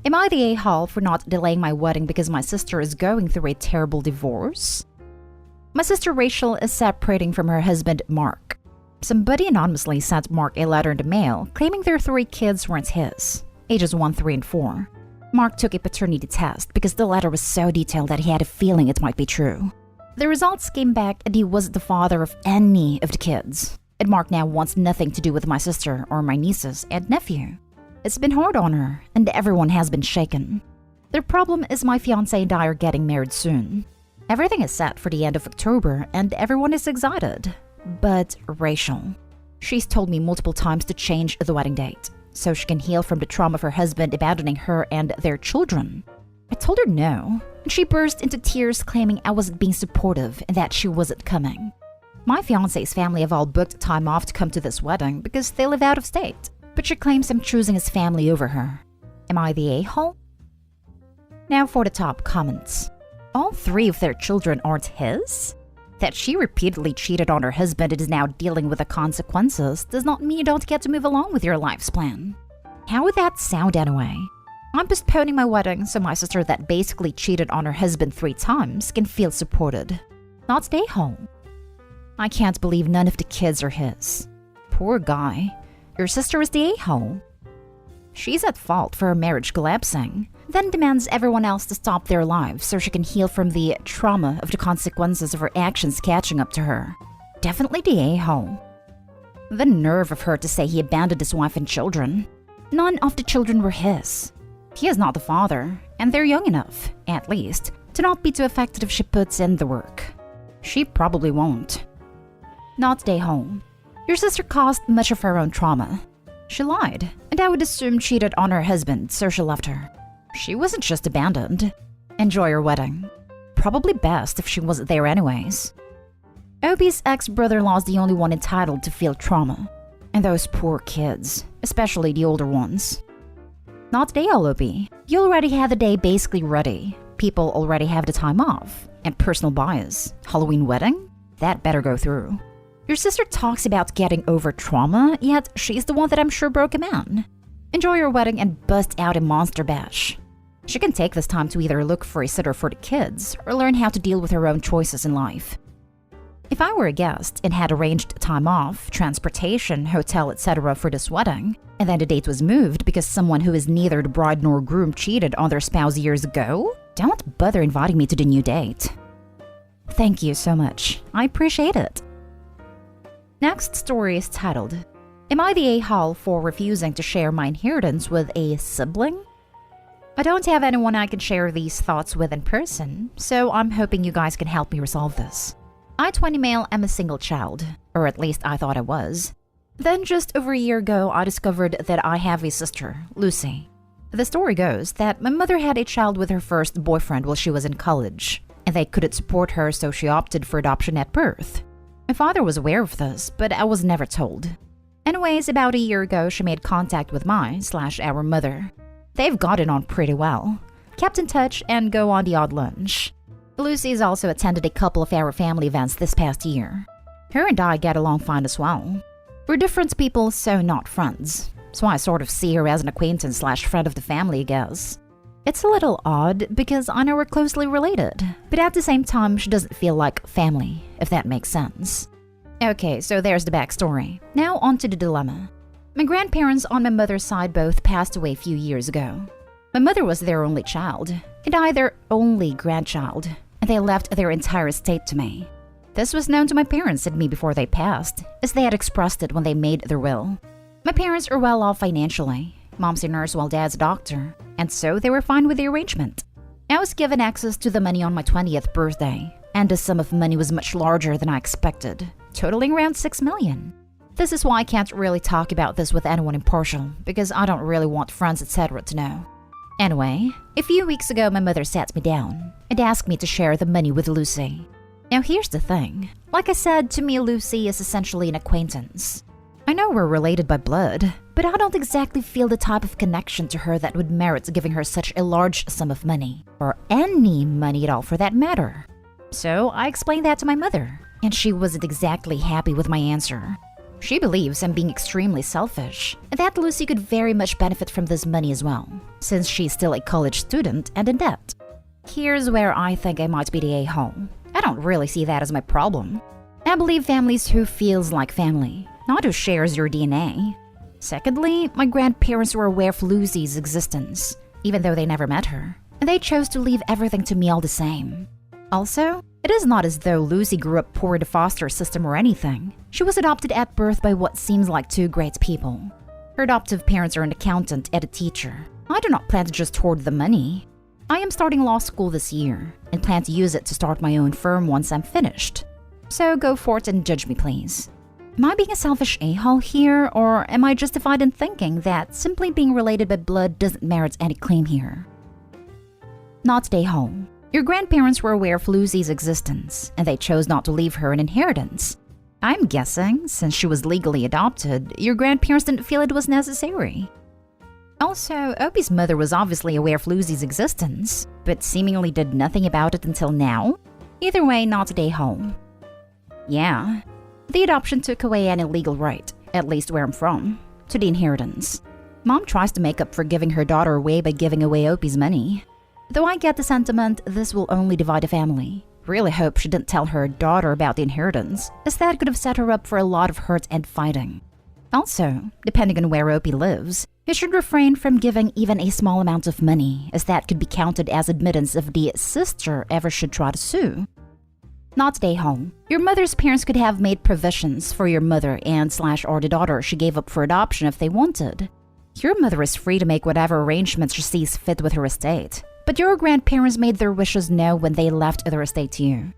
Am I the a-hole for not delaying my wedding because my sister is going through a terrible divorce? My sister Rachel is separating from her husband Mark. Somebody anonymously sent Mark a letter in the mail claiming their 3 kids weren't his, ages 1, 3, and 4. Mark took a paternity test because the letter was so detailed that he had a feeling it might be true. The results came back and he wasn't the father of any of the kids. And Mark now wants nothing to do with my sister or my nieces and nephew. It's been hard on her, and everyone has been shaken. The problem is my fiancé and I are getting married soon. Everything is set for the end of October, and everyone is excited. But Rachel. She's told me multiple times to change the wedding date, so she can heal from the trauma of her husband abandoning her and their children. I told her no, and she burst into tears claiming I wasn't being supportive and that she wasn't coming. My fiancé's family have all booked time off to come to this wedding because they live out of state, but she claims I'm choosing his family over her. Am I the a-hole? Now for the top comments. All 3 of their children aren't his? That she repeatedly cheated on her husband and is now dealing with the consequences does not mean you don't get to move along with your life's plan. How would that sound anyway? I'm postponing my wedding so my sister that basically cheated on her husband 3 times can feel supported. Not stay home. I can't believe none of the kids are his. Poor guy. Your sister is the a-hole. She's at fault for her marriage collapsing, then demands everyone else to stop their lives so she can heal from the trauma of the consequences of her actions catching up to her. Definitely the a-hole. The nerve of her to say he abandoned his wife and children. None of the children were his. He is not the father, and they're young enough, at least, to not be too affected if she puts in the work. She probably won't. Not stay home. Your sister caused much of her own trauma. She lied, and I would assume cheated on her husband, so she left her. She wasn't just abandoned. Enjoy your wedding. Probably best if she wasn't there anyways. Obi's ex-brother-in-law is the only one entitled to feel trauma. And those poor kids, especially the older ones. Not today, Obi. You already had the day basically ready. People already have the time off. And personal bias. Halloween wedding? That better go through. Your sister talks about getting over trauma, yet she's the one that I'm sure broke a man. Enjoy your wedding and bust out a monster bash. She can take this time to either look for a sitter for the kids or learn how to deal with her own choices in life. If I were a guest and had arranged time off, transportation, hotel, etc. for this wedding, and then the date was moved because someone who is neither the bride nor groom cheated on their spouse years ago, don't bother inviting me to the new date. Thank you so much. I appreciate it. Next story is titled, Am I the a-hole for refusing to share my inheritance with a sibling? I don't have anyone I can share these thoughts with in person, so I'm hoping you guys can help me resolve this. I, 20 male, am a single child, or at least I thought I was. Then just over a year ago, I discovered that I have a sister, Lucy. The story goes that my mother had a child with her first boyfriend while she was in college, and they couldn't support her, so she opted for adoption at birth. My father was aware of this, but I was never told. Anyways, about a year ago, she made contact with our mother. They've gotten on pretty well, kept in touch, and go on the odd lunch. Lucy's also attended a couple of our family events this past year. Her and I get along fine as well. We're different people, so not friends. So I sort of see her as an acquaintance/friend of the family, I guess. It's a little odd because I know we're closely related, but at the same time, she doesn't feel like family, if that makes sense. Okay, so there's the backstory. Now on to the dilemma. My grandparents on my mother's side both passed away a few years ago. My mother was their only child, and I their only grandchild, and they left their entire estate to me. This was known to my parents and me before they passed, as they had expressed it when they made their will. My parents are well off financially. Mom's a nurse while Dad's a doctor, and so they were fine with the arrangement. I was given access to the money on my 20th birthday, and the sum of money was much larger than I expected, totaling around $6 million. This is why I can't really talk about this with anyone impartial, because I don't really want friends etc. to know. Anyway, a few weeks ago my mother sat me down and asked me to share the money with Lucy. Now here's the thing. Like I said, to me Lucy is essentially an acquaintance. I know we're related by blood, but I don't exactly feel the type of connection to her that would merit giving her such a large sum of money, or any money at all for that matter. So I explained that to my mother, and she wasn't exactly happy with my answer. She believes I'm being extremely selfish, and that Lucy could very much benefit from this money as well, since she's still a college student and in debt. Here's where I think I might be the a-hole. I don't really see that as my problem. I believe families who feels like family, not who shares your DNA. Secondly, my grandparents were aware of Lucy's existence, even though they never met her, and they chose to leave everything to me all the same. Also, it is not as though Lucy grew up poor in the foster system or anything. She was adopted at birth by what seems like two great people. Her adoptive parents are an accountant and a teacher. I do not plan to just hoard the money. I am starting law school this year, and plan to use it to start my own firm once I'm finished. So go forth and judge me, please. Am I being a selfish a-hole here, or am I justified in thinking that simply being related by blood doesn't merit any claim here? Not a-hole. Your grandparents were aware of Lucy's existence, and they chose not to leave her an inheritance. I'm guessing, since she was legally adopted, your grandparents didn't feel it was necessary. Also, Opie's mother was obviously aware of Lucy's existence, but seemingly did nothing about it until now. Either way, not a-hole. Yeah, the adoption took away any legal right, at least where I'm from, to the inheritance. Mom tries to make up for giving her daughter away by giving away Opie's money. Though I get the sentiment this will only divide a family. Really hope she didn't tell her daughter about the inheritance, as that could have set her up for a lot of hurt and fighting. Also, depending on where Opie lives, you should refrain from giving even a small amount of money, as that could be counted as admittance if the sister ever should try to sue. Not a-hole. Your mother's parents could have made provisions for your mother and/or the daughter she gave up for adoption if they wanted. Your mother is free to make whatever arrangements she sees fit with her estate, but your grandparents made their wishes known when they left their estate to you.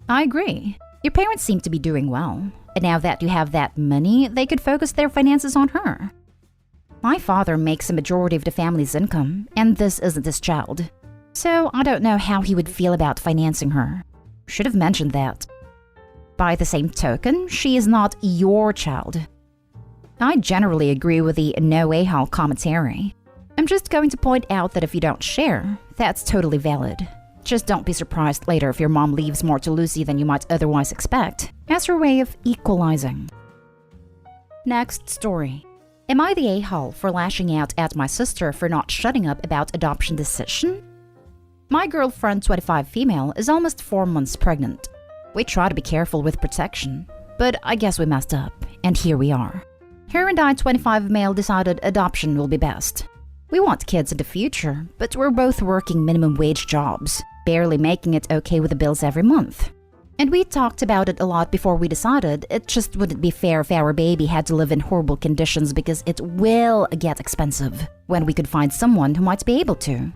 I agree. Your parents seem to be doing well, and now that you have that money, they could focus their finances on her. My father makes a majority of the family's income, and this isn't his child. So I don't know how he would feel about financing her. Should have mentioned that. By the same token, she is not your child. I generally agree with the no a-hole commentary. I'm just going to point out that if you don't share, that's totally valid. Just don't be surprised later if your mom leaves more to Lucy than you might otherwise expect, as her way of equalizing. Next story. Am I the a-hole for lashing out at my sister for not shutting up about adoption decision? My girlfriend, 25 female, is almost 4 months pregnant. We try to be careful with protection, but I guess we messed up, and here we are. Her and I, 25 male, decided adoption will be best. We want kids in the future, but we're both working minimum wage jobs, barely making it okay with the bills every month. And we talked about it a lot before we decided it just wouldn't be fair if our baby had to live in horrible conditions because it will get expensive when we could find someone who might be able to.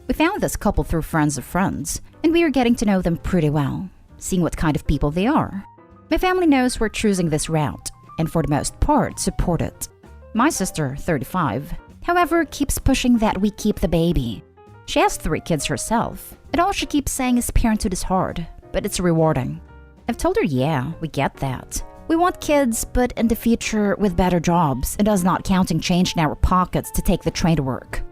We found this couple through friends of friends, and we are getting to know them pretty well, seeing what kind of people they are. My family knows we're choosing this route, and for the most part, support it. My sister, 35, however, keeps pushing that we keep the baby. She has 3 kids herself, and all she keeps saying is parenthood is hard, but it's rewarding. I've told her, yeah, we get that. We want kids, but in the future with better jobs, and us not counting change in our pockets to take the train to work.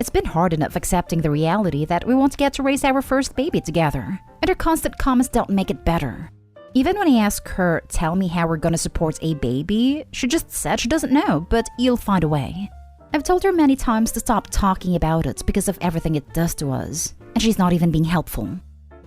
It's been hard enough accepting the reality that we want to get to raise our first baby together, and her constant comments don't make it better. Even when I ask her, tell me how we're gonna support a baby, she just said she doesn't know, but you'll find a way. I've told her many times to stop talking about it because of everything it does to us, and she's not even being helpful.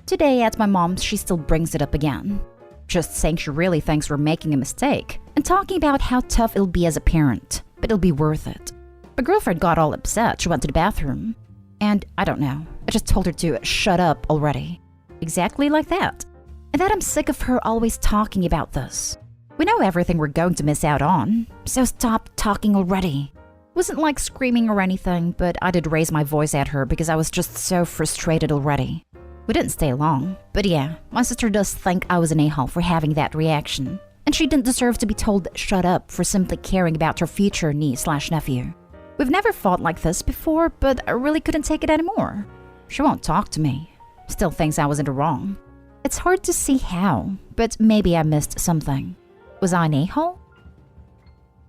Today at my mom's, she still brings it up again, just saying she really thinks we're making a mistake, and talking about how tough it'll be as a parent, but it'll be worth it. My girlfriend got all upset. She went to the bathroom. And I don't know. I just told her to shut up already. Exactly like that. And that I'm sick of her always talking about this. We know everything we're going to miss out on, so stop talking already. It wasn't like screaming or anything, but I did raise my voice at her because I was just so frustrated already. We didn't stay long, but yeah, my sister does think I was an a-hole for having that reaction. And she didn't deserve to be told shut up for simply caring about her future niece/nephew. We've never fought like this before, but I really couldn't take it anymore. She won't talk to me. Still thinks I was in the wrong. It's hard to see how, but maybe I missed something. Was I an a-hole?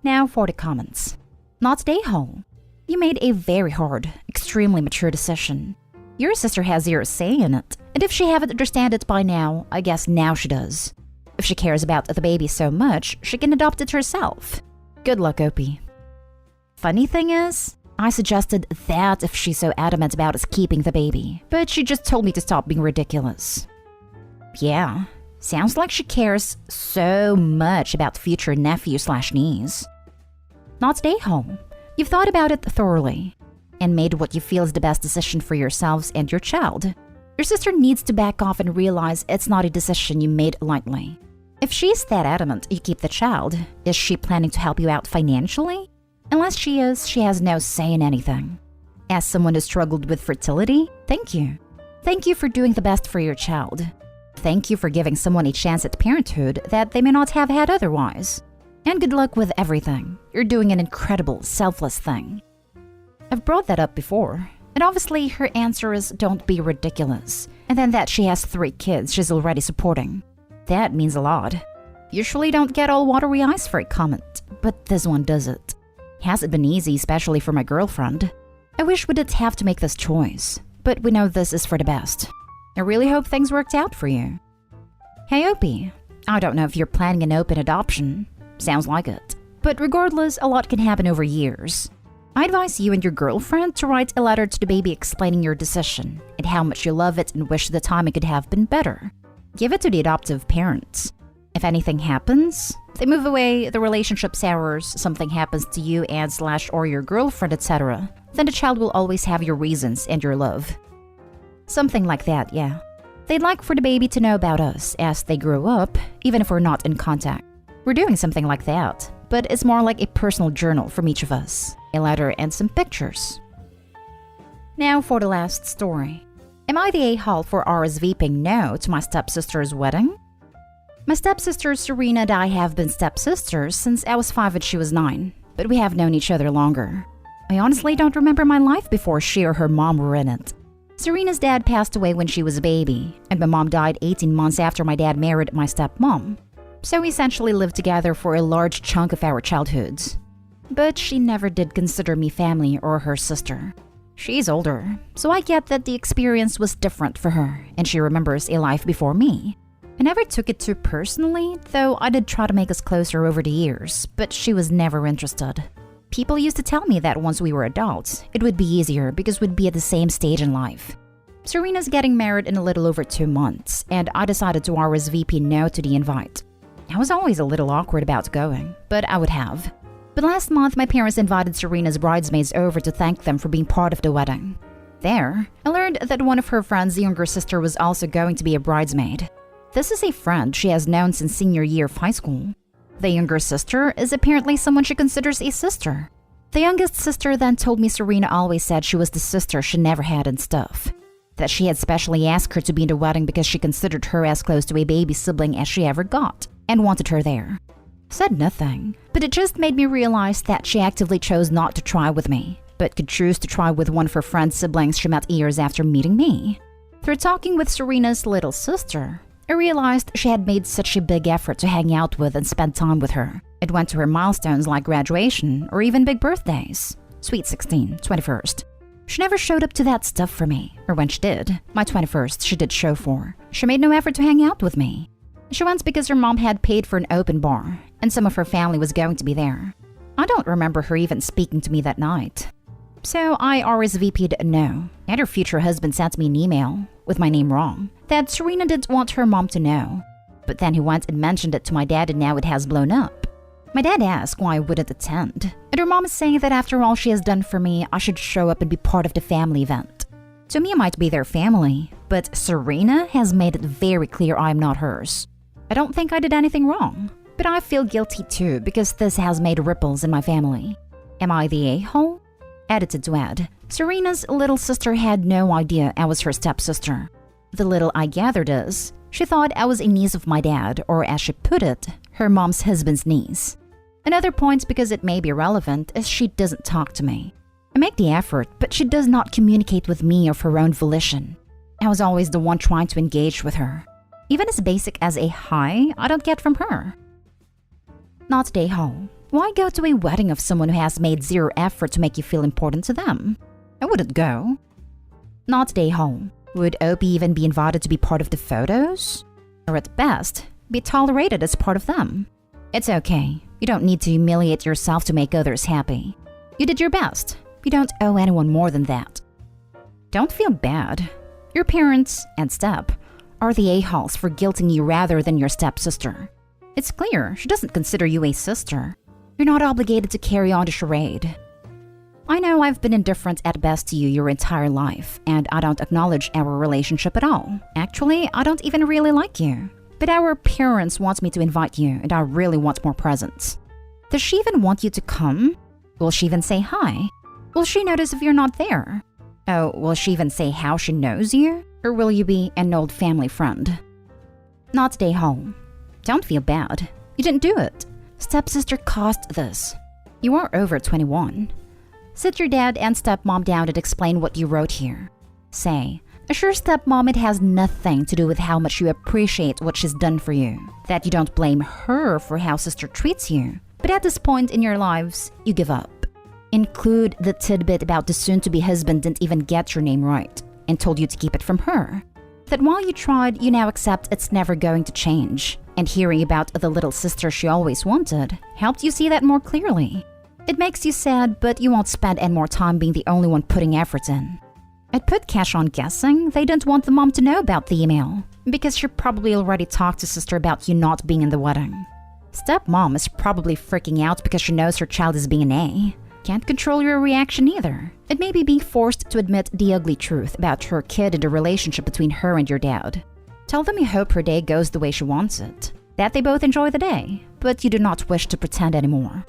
Now for the comments. Not an a-hole. You made a very hard, extremely mature decision. Your sister has zero say in it, and if she haven't understand it by now, I guess now she does. If she cares about the baby so much, she can adopt it herself. Good luck, Opie. Funny thing is, I suggested that if she's so adamant about us keeping the baby, but she just told me to stop being ridiculous. Yeah, sounds like she cares so much about future nephew/niece. Not a-hole. You've thought about it thoroughly and made what you feel is the best decision for yourselves and your child. Your sister needs to back off and realize it's not a decision you made lightly. If she's that adamant you keep the child, is she planning to help you out financially? Unless she is, she has no say in anything. As someone who struggled with fertility, thank you. Thank you for doing the best for your child. Thank you for giving someone a chance at parenthood that they may not have had otherwise. And good luck with everything. You're doing an incredible, selfless thing. I've brought that up before, and obviously her answer is don't be ridiculous, and then that she has 3 kids she's already supporting. That means a lot. Usually don't get all watery eyes for a comment, but this one does it. Hasn't been easy, especially for my girlfriend. I wish we didn't have to make this choice, but we know this is for the best. I really hope things worked out for you. Hey Opie, I don't know if you're planning an open adoption. Sounds like it. But regardless, a lot can happen over years. I advise you and your girlfriend to write a letter to the baby explaining your decision and how much you love it and wish the timing could have been better. Give it to the adoptive parents. If anything happens, they move away, the relationship sours, something happens to you and/or your girlfriend, etc., then the child will always have your reasons and your love. Something like that, yeah. They'd like for the baby to know about us as they grow up, even if we're not in contact. We're doing something like that, but it's more like a personal journal from each of us, a letter and some pictures. Now for the last story. Am I the a-hole for RSVPing no to my stepsister's wedding? My stepsister Serena and I have been stepsisters since I was 5 and she was 9, but we have known each other longer. I honestly don't remember my life before she or her mom were in it. Serena's dad passed away when she was a baby, and my mom died 18 months after my dad married my stepmom. So we essentially lived together for a large chunk of our childhoods. But she never did consider me family or her sister. She's older, so I get that the experience was different for her, and she remembers a life before me. I never took it too personally, though I did try to make us closer over the years, but she was never interested. People used to tell me that once we were adults, it would be easier because we'd be at the same stage in life. Serena's getting married in a little over 2 months, and I decided to RSVP no to the invite. I was always a little awkward about going, but I would have. But last month, my parents invited Serena's bridesmaids over to thank them for being part of the wedding. There, I learned that one of her friend's younger sister was also going to be a bridesmaid. This is a friend she has known since senior year of high school. The younger sister is apparently someone she considers a sister. The youngest sister then told me Serena always said she was the sister she never had and stuff. That she had specially asked her to be in the wedding because she considered her as close to a baby sibling as she ever got, and wanted her there. Said nothing, but it just made me realize that she actively chose not to try with me, but could choose to try with one of her friend's siblings she met years after meeting me. Through talking with Serena's little sister, I realized she had made such a big effort to hang out with and spend time with her. It went to her milestones like graduation or even big birthdays. Sweet 16, 21st. She never showed up to that stuff for me, or when she did, my 21st she did show for. She made no effort to hang out with me. She went because her mom had paid for an open bar, and some of her family was going to be there. I don't remember her even speaking to me that night. So I RSVP'd no, and her future husband sent me an email, with my name wrong, that Serena didn't want her mom to know. But then he went and mentioned it to my dad and now it has blown up. My dad asked why I wouldn't attend, and her mom is saying that after all she has done for me, I should show up and be part of the family event. To me, I might be their family, but Serena has made it very clear I'm not hers. I don't think I did anything wrong, but I feel guilty too because this has made ripples in my family. Am I the a-hole? Edited to add, Serena's little sister had no idea I was her stepsister. The little I gathered is, she thought I was a niece of my dad, or as she put it, her mom's husband's niece. Another point, because it may be relevant, is she doesn't talk to me. I make the effort, but she does not communicate with me of her own volition. I was always the one trying to engage with her. Even as basic as a hi, I don't get from her. Not the a-hole. Why go to a wedding of someone who has made zero effort to make you feel important to them? I wouldn't go. Not the a-hole. Would Opie even be invited to be part of the photos? Or at best, Be tolerated as part of them. It's okay. You don't need to humiliate yourself to make others happy. You did your best. You don't owe anyone more than that. Don't feel bad. Your parents and step are the a-holes for guilting you rather than your stepsister. It's clear she doesn't consider you a sister. You're not obligated to carry on the charade. I know I've been indifferent at best to you your entire life, and I don't acknowledge our relationship at all. Actually, I don't even really like you. But our parents want me to invite you, and I really want more presents. Does she even want you to come? Will she even say hi? Will she notice if you're not there? Oh, will she even say how she knows you? Or will you be an old family friend? Not stay home. Don't feel bad. You didn't do it. Stepsister caused this. You are over 21. Sit your dad and stepmom down and explain what you wrote here. Say, assure stepmom it has nothing to do with how much you appreciate what she's done for you. That you don't blame her for how sister treats you. But at this point in your lives, you give up. Include the tidbit about the soon-to-be husband didn't even get your name right and told you to keep it from her. That while you tried, you now accept it's never going to change. And hearing about the little sister she always wanted helped you see that more clearly. It makes you sad, but you won't spend any more time being the only one putting effort in. I'd put cash on guessing they didn't want the mom to know about the email, because she probably already talked to sister about you not being in the wedding. Stepmom is probably freaking out because she knows her child is being an A. Can't control your reaction either. It may be being forced to admit the ugly truth about her kid and the relationship between her and your dad. Tell them you hope her day goes the way she wants it, that they both enjoy the day, but you do not wish to pretend anymore.